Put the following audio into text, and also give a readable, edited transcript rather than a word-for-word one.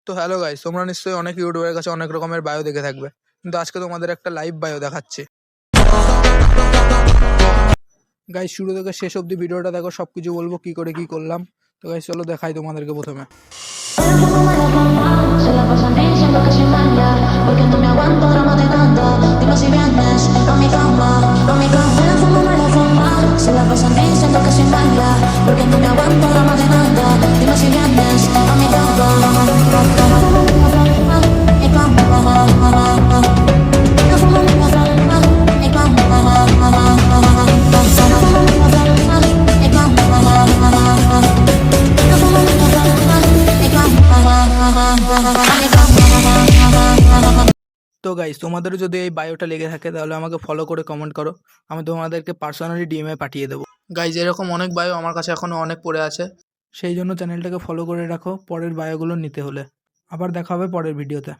তো hello guys, তোমরা নিশ্চয়ই অনেক ইউটিউবের কাছে অনেক রকমের বায়ো দেখে থাকবে, কিন্তু আজকে তোমাদের একটা লাইভ বায়ো দেখাচ্ছি। গাইস, শুরু থেকে শেষ অবধি ভিডিওটা দেখো, সবকিছু বলবো কি করে কি করলাম। তো গাইস চলো দেখাই তোমাদেরকে প্রথমে। Se la pasan diciendo que soy mala, porque no me aguanto drama de nada. Dilo si vienes, no mi cama, no mi cama. Me la fumo, me la fuma. Se la pasan diciendo que soy mala, porque no me aguanto drama de nada. Dilo si vienes, no mi cama, mi তো guys, তোমাদেরও যদি এই বায়োটা লেগে থাকে তাহলে আমাকে follow করে comment করো, আমি তোমাদেরকে পার্সোনালি ডিএমএ পাঠিয়ে দেবো। গাইস, এরকম অনেক বায়ো আমার কাছে এখনো অনেক পড়ে আছে, সেই জন্য চ্যানেলটাকে ফলো করে রাখো পরের বায়োগুলো নিতে হলে। আবার দেখা হবে পরের ভিডিওতে।